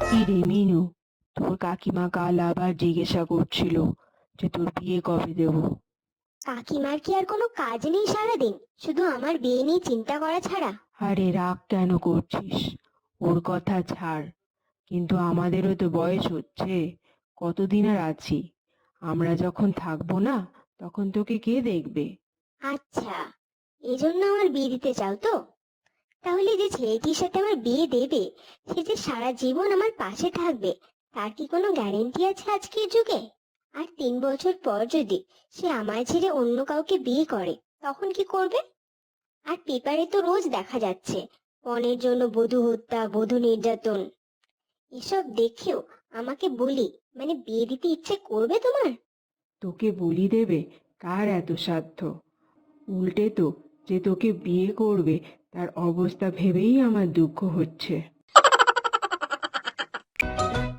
কি রে মিনু, তোর কাকিমা কাল আবার জিজ্ঞাসা করছিল যে তোর বিয়ে কবে দেবো। কাকিমার কি আর কোনো কাজ নেই সারাদিন, শুধু আমার বিয়ে নিয়ে চিন্তা করা ছাড়া? আরে রাগ কেন করছিস? ওর কথা ছাড়, কিন্তু আমাদেরও তো বয়স হচ্ছে, কতদিন আর আছি? আমরা যখন থাকবো না, তখন তোকে কে দেখবে? আচ্ছা, এই জন্য আমার বিয়ে দিতে চাও তো? তাহলে যে ছেলেটির সাথে আমার বিয়ে দেবে, সে যে সারা জীবন আমার পাশে থাকবে, তার কি কোনো গ্যারেন্টি আছে আজকের যুগে? আর 3 বছর পর যদি সে আমায় ছেড়ে অন্য কাউকে বিয়ে করে, তখন কি করবে? আর পেপারে তো রোজ দেখা যাচ্ছে পণের জন্য বধূ হত্যা, বধূ নির্যাতন। এসব দেখেও আমাকে বলি, মানে বিয়ে দিতে ইচ্ছে করবে তোমার? তোকে বলি দেবে? কার এত সাধ্য! উল্টে তো যে তোকে বিয়ে করবে তার অবস্থা ভেবেই আমার দুঃখ হচ্ছে।